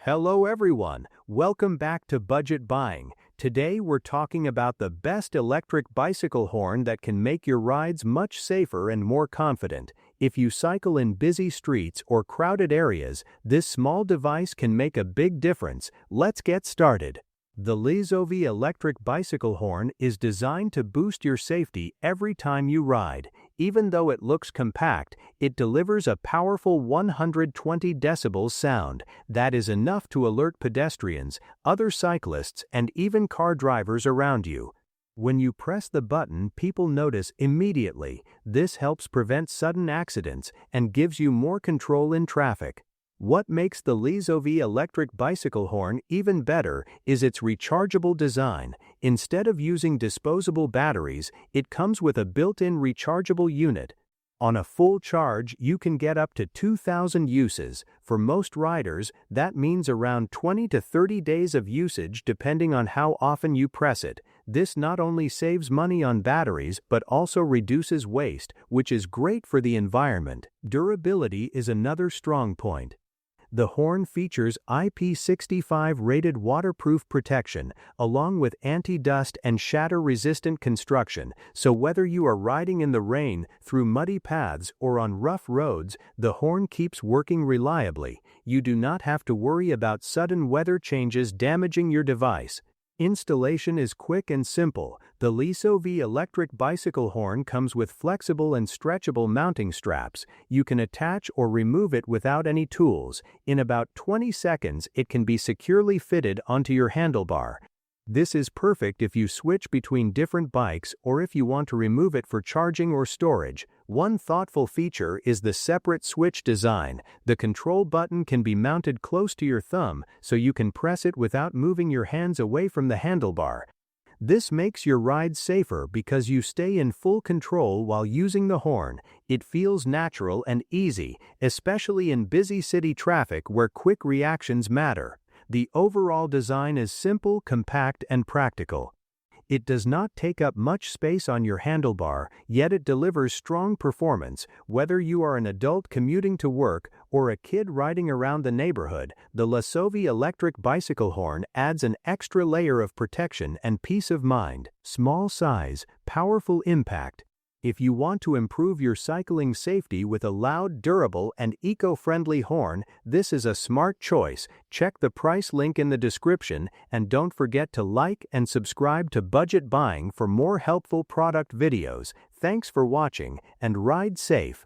Hello everyone, welcome back to Budget Buying. Today we're talking about the best electric bicycle horn that can make your rides much safer and more confident. If you cycle in busy streets or crowded areas, this small device can make a big difference. Let's get started. The Lizovi electric bicycle horn is designed to boost your safety every time you ride. Even though it looks compact, it delivers a powerful 120 decibels sound that is enough to alert pedestrians, other cyclists, and even car drivers around you. When you press the button, people notice immediately. This helps prevent sudden accidents and gives you more control in traffic. What makes the Lizovi electric bicycle horn even better is its rechargeable design. Instead of using disposable batteries, it comes with a built-in rechargeable unit. On a full charge, you can get up to 2,000 uses. For most riders, that means around 20 to 30 days of usage depending on how often you press it. This not only saves money on batteries but also reduces waste, which is great for the environment. Durability is another strong point. The horn features IP65 rated waterproof protection, along with anti-dust and shatter-resistant construction, so whether you are riding in the rain, through muddy paths, or on rough roads, the horn keeps working reliably. You do not have to worry about sudden weather changes damaging your device. Installation is quick and simple. The Lizovi electric bicycle horn comes with flexible and stretchable mounting straps. You can attach or remove it without any tools. In about 20 seconds, it can be securely fitted onto your handlebar. This is perfect if you switch between different bikes or if you want to remove it for charging or storage. One thoughtful feature is the separate switch design. The control button can be mounted close to your thumb so you can press it without moving your hands away from the handlebar. This makes your ride safer because you stay in full control while using the horn. It feels natural and easy, especially in busy city traffic where quick reactions matter. The overall design is simple, compact, and practical. It does not take up much space on your handlebar, yet it delivers strong performance. Whether you are an adult commuting to work or a kid riding around the neighborhood, the Lizovi electric bicycle horn adds an extra layer of protection and peace of mind. Small size, powerful impact. If you want to improve your cycling safety with a loud, durable, and eco-friendly horn, this is a smart choice. Check the price link in the description, and don't forget to like and subscribe to Budget Buying for more helpful product videos. Thanks for watching, and ride safe.